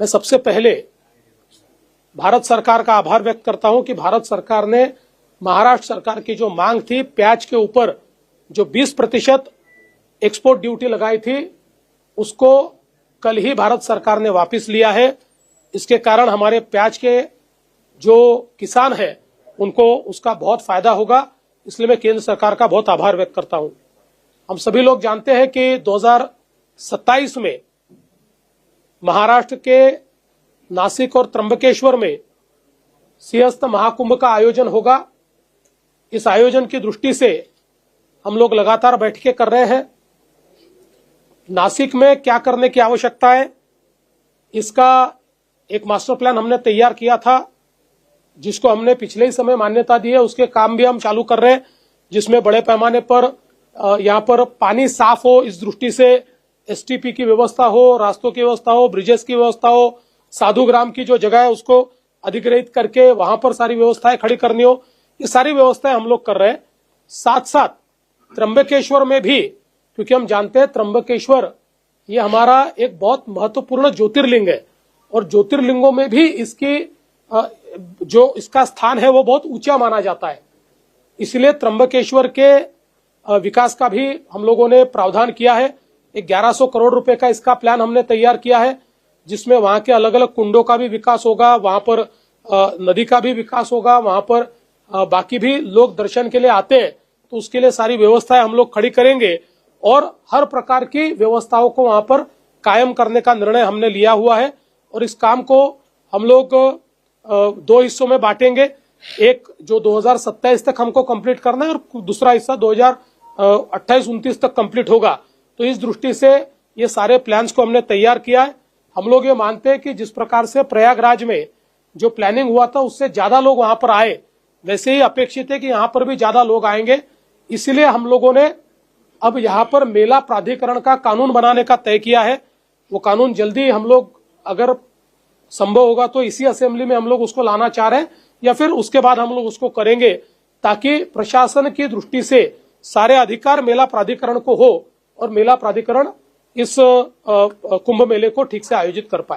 मैं सबसे पहले भारत सरकार का आभार व्यक्त करता हूं कि भारत सरकार ने महाराष्ट्र सरकार की जो मांग थी प्याज के ऊपर जो 20% एक्सपोर्ट ड्यूटी लगाई थी उसको कल ही भारत सरकार ने वापस लिया है। इसके कारण हमारे प्याज के जो किसान हैं उनको उसका बहुत फायदा होगा, इसलिए मैं केंद्र सरकार का बहुत आभार व्यक्त करता हूं। हम सभी लोग जानते हैं कि 2027 में महाराष्ट्र के नासिक और त्र्यंबकेश्वर में सिंहस्थ महाकुंभ का आयोजन होगा। इस आयोजन की दृष्टि से हम लोग लगातार बैठकें कर रहे हैं। नासिक में क्या करने की आवश्यकता है, इसका एक मास्टर प्लान हमने तैयार किया था, जिसको हमने पिछले ही समय मान्यता दी है। उसके काम भी हम चालू कर रहे हैं, जिसमें बड़े पैमाने पर यहाँ पर पानी साफ हो, इस दृष्टि से एसटीपी की व्यवस्था हो, रास्तों की व्यवस्था हो, ब्रिजेस की व्यवस्था हो, साधुग्राम की जो जगह है उसको अधिग्रहित करके वहां पर सारी व्यवस्थाएं खड़ी करनी हो, ये सारी व्यवस्थाएं हम लोग कर रहे हैं। साथ साथ त्र्यंबकेश्वर में भी, क्योंकि हम जानते हैं त्र्यंबकेश्वर ये हमारा एक बहुत महत्वपूर्ण ज्योतिर्लिंग है और ज्योतिर्लिंगों में भी इसकी जो इसका स्थान है वो बहुत ऊंचा माना जाता है। इसलिए त्र्यंबकेश्वर के विकास का भी हम लोगों ने प्रावधान किया है। 1100 करोड़ रुपए का इसका प्लान हमने तैयार किया है, जिसमें वहां के अलग अलग कुंडों का भी विकास होगा, वहां पर नदी का भी विकास होगा, वहां पर बाकी भी लोग दर्शन के लिए आते हैं तो उसके लिए सारी व्यवस्थाएं हम लोग खड़ी करेंगे और हर प्रकार की व्यवस्थाओं को वहां पर कायम करने का निर्णय हमने लिया हुआ है। और इस काम को हम लोग 2 हिस्सों में बांटेंगे। एक जो 2027 तक हमको कंप्लीट करना है और दूसरा हिस्सा 2028-29 तक कंप्लीट होगा। तो इस दृष्टि से ये सारे प्लान्स को हमने तैयार किया है। हम लोग ये मानते हैं कि जिस प्रकार से प्रयागराज में जो प्लानिंग हुआ था उससे ज्यादा लोग वहां पर आए, वैसे ही अपेक्षित है कि यहां पर भी ज्यादा लोग आएंगे। इसलिए हम लोगों ने अब यहां पर मेला प्राधिकरण का कानून बनाने का तय किया है। वो कानून जल्दी हम लोग, अगर संभव होगा तो इसी असेंबली में हम लोग उसको लाना चाह रहे हैं या फिर उसके बाद हम लोग उसको करेंगे, ताकि प्रशासन की दृष्टि से सारे अधिकार मेला प्राधिकरण को हो और मेला प्राधिकरण इस कुंभ मेले को ठीक से आयोजित कर पाए।